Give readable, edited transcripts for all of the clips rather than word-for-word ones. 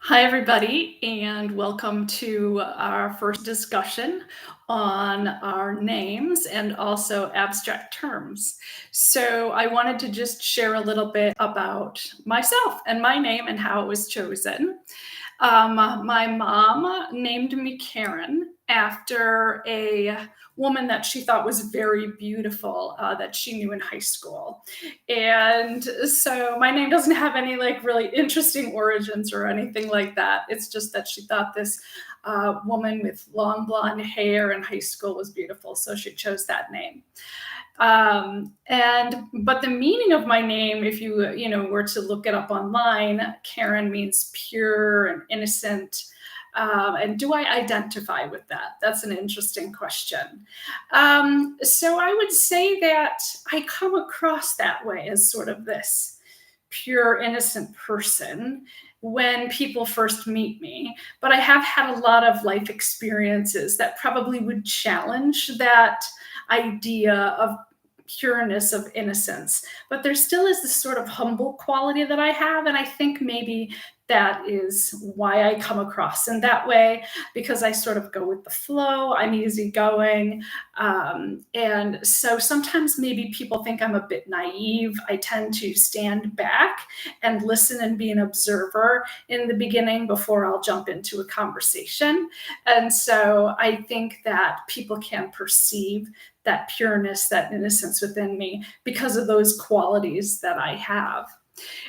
Hi, everybody, and welcome to our first discussion on our names and also abstract terms. So, I wanted to just share a little bit about myself and my name and how it was chosen. My mom named me Karen after a woman that she thought was very beautiful that she knew in high school. And so my name doesn't have any like really interesting origins or anything like that. It's just that she thought this woman with long blonde hair in high school was beautiful. So she chose that name. And but the meaning of my name, if you were to look it up online, Karen means pure and innocent. And do I identify with that? That's an interesting question. So I would say that I come across that way as sort of this pure, innocent person when people first meet me. But I have had a lot of life experiences that probably would challenge that idea of pureness of innocence. But there still is this sort of humble quality that I have. And I think maybe that is why I come across in that way, because I sort of go with the flow. I'm easygoing. And so sometimes maybe people think I'm a bit naive. I tend to stand back and listen and be an observer in the beginning before I'll jump into a conversation. And so I think that people can perceive that pureness, that innocence within me because of those qualities that I have.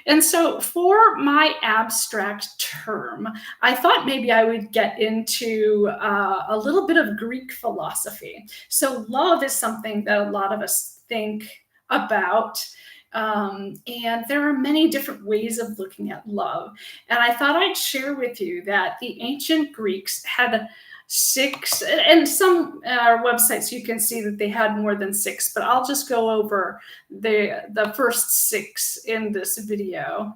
And so for my abstract term, I thought maybe I would get into a little bit of Greek philosophy. So love is something that a lot of us think about. And there are many different ways of looking at love. And I thought I'd share with you that the ancient Greeks had six, and some websites you can see that they had more than six, but I'll just go over the first six in this video.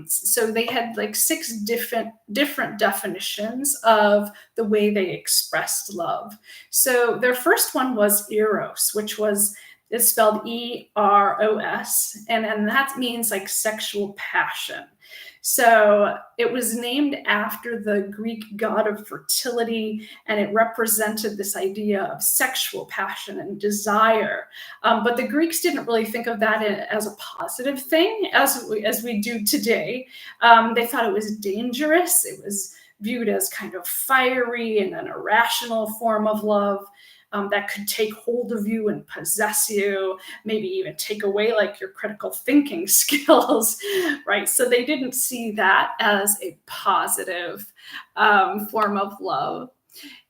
So they had like six different definitions of the way they expressed love. So their first one was eros, which was it's spelled Eros, and that means like sexual passion. So it was named after the Greek god of fertility, and it represented this idea of sexual passion and desire. But the Greeks didn't really think of that as a positive thing as we do today. They thought it was dangerous. It was viewed as kind of fiery and an irrational form of love. That could take hold of you and possess you, maybe even take away like your critical thinking skills, right? So they didn't see that as a positive form of love.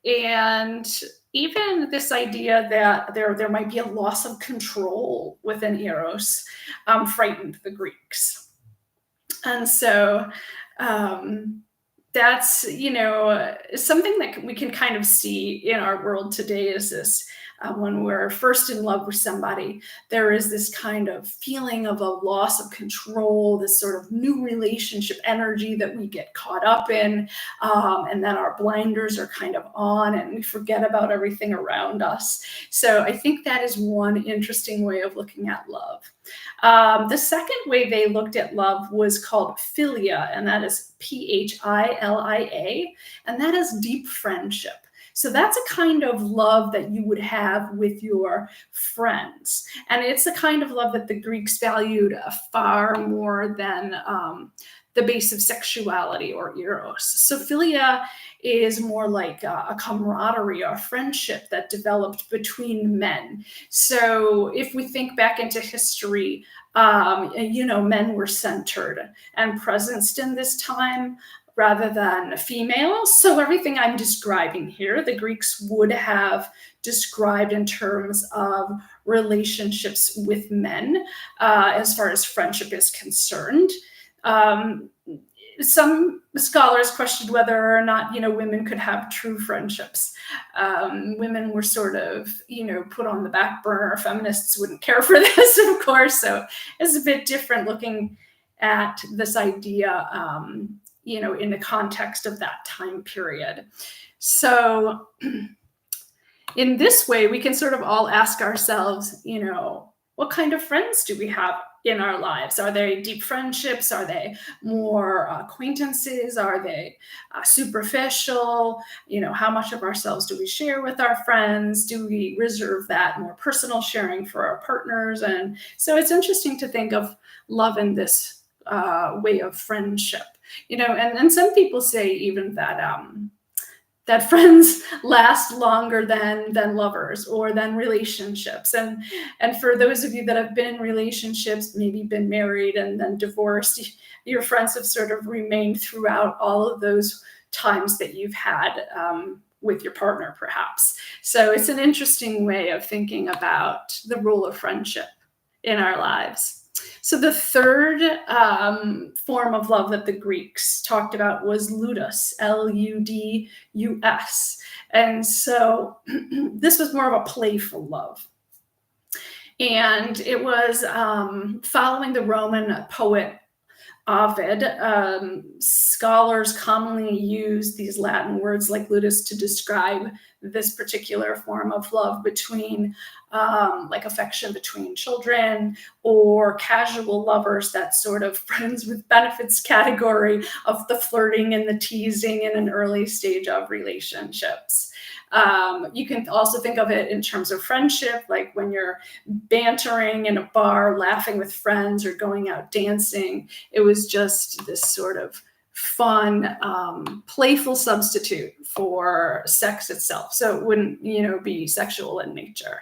And even this idea that there might be a loss of control within Eros frightened the Greeks. And so that's something that we can kind of see in our world today is this when we're first in love with somebody, there is this kind of feeling of a loss of control, this sort of new relationship energy that we get caught up in, and then our blinders are kind of on and we forget about everything around us. So I think that is one interesting way of looking at love. The second way they looked at love was called philia, and that is Philia, and that is deep friendship. So that's a kind of love that you would have with your friends. And it's a kind of love that the Greeks valued far more than the base of sexuality or eros. So philia is more like a camaraderie or friendship that developed between men. So if we think back into history, men were centered and presenced in this time rather than females. So everything I'm describing here, the Greeks would have described in terms of relationships with men as far as friendship is concerned. Some scholars questioned whether or not, women could have true friendships. Women were sort of, put on the back burner. Feminists wouldn't care for this, of course. So it's a bit different looking at this idea, in the context of that time period. So in this way, we can sort of all ask ourselves, what kind of friends do we have in our lives? Are they deep friendships? Are they more acquaintances? Are they superficial? How much of ourselves do we share with our friends? Do we reserve that more personal sharing for our partners? And so it's interesting to think of love in this way of friendship. And some people say even that friends last longer than lovers or than relationships. And for those of you that have been in relationships, maybe been married and then divorced, your friends have sort of remained throughout all of those times that you've had with your partner, perhaps. So it's an interesting way of thinking about the role of friendship in our lives. So the third form of love that the Greeks talked about was ludus, Ludus. And so this was more of a playful love. And it was following the Roman poet Ovid. Scholars commonly use these Latin words like ludus to describe this particular form of love between like affection between children or casual lovers, that sort of friends with benefits category of the flirting and the teasing in an early stage of relationships. You can also think of it in terms of friendship, like when you're bantering in a bar, laughing with friends, or going out dancing. It was just this sort of fun, playful substitute for sex itself. So it wouldn't, be sexual in nature.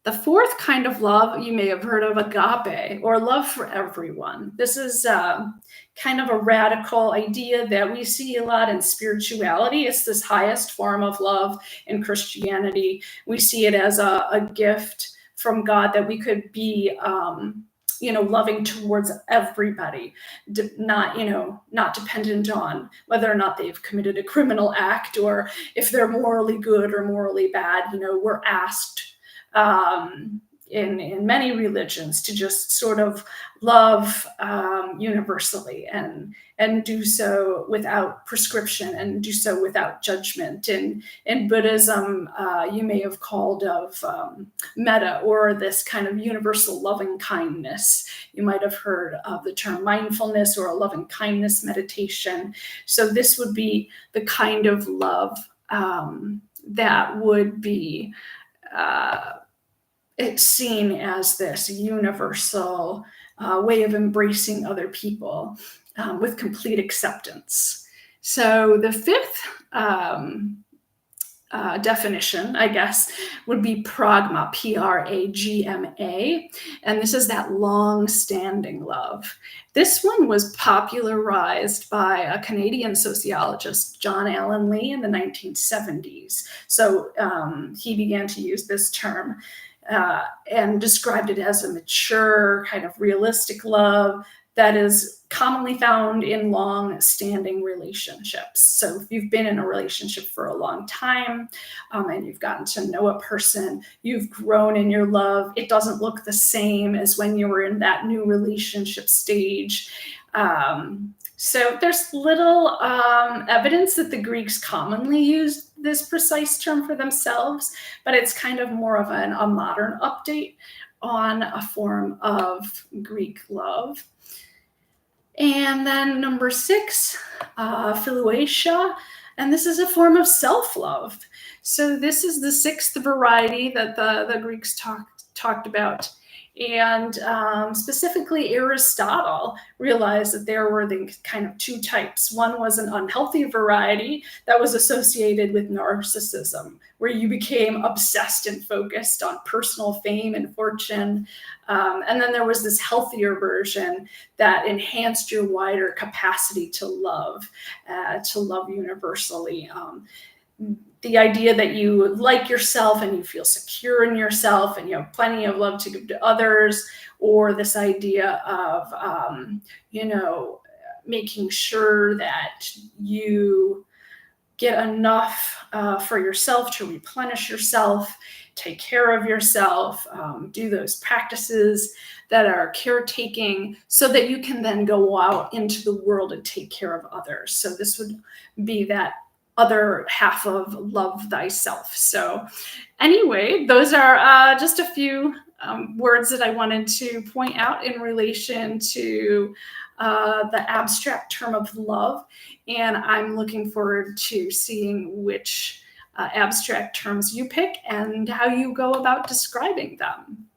The fourth kind of love you may have heard of, agape, or love for everyone. This is kind of a radical idea that we see a lot in spirituality. It's this highest form of love in Christianity. We see it as a gift from God that we could be loving towards everybody, not dependent on whether or not they've committed a criminal act or if they're morally good or morally bad. We're asked in many religions to just sort of love universally and do so without prescription and do so without judgment. In Buddhism, you may have called of metta, or this kind of universal loving kindness. You might have heard of the term mindfulness or a loving kindness meditation. So this would be the kind of love that would be it's seen as this universal way of embracing other people with complete acceptance. So the fifth definition, I guess, would be pragma, Pragma. And this is that long-standing love. This one was popularized by a Canadian sociologist, John Allen Lee, in the 1970s. So he began to use this term and described it as a mature, kind of realistic love that is commonly found in long-standing relationships. So if you've been in a relationship for a long time and you've gotten to know a person, you've grown in your love, it doesn't look the same as when you were in that new relationship stage. So there's little evidence that the Greeks commonly used this precise term for themselves, but it's kind of more of a modern update on a form of Greek love. And then number 6, philuatia, and this is a form of self-love. So this is the 6th variety that the Greeks talked about. And specifically, Aristotle realized that there were the kind of 2 types. One was an unhealthy variety that was associated with narcissism, where you became obsessed and focused on personal fame and fortune. And then there was this healthier version that enhanced your wider capacity to love universally. The idea that you like yourself and you feel secure in yourself and you have plenty of love to give to others, or this idea of, making sure that you get enough for yourself to replenish yourself, take care of yourself, do those practices that are caretaking so that you can then go out into the world and take care of others. So this would be that other half of love thyself. So, anyway, those are just a few words that I wanted to point out in relation to the abstract term of love. And I'm looking forward to seeing which abstract terms you pick and how you go about describing them.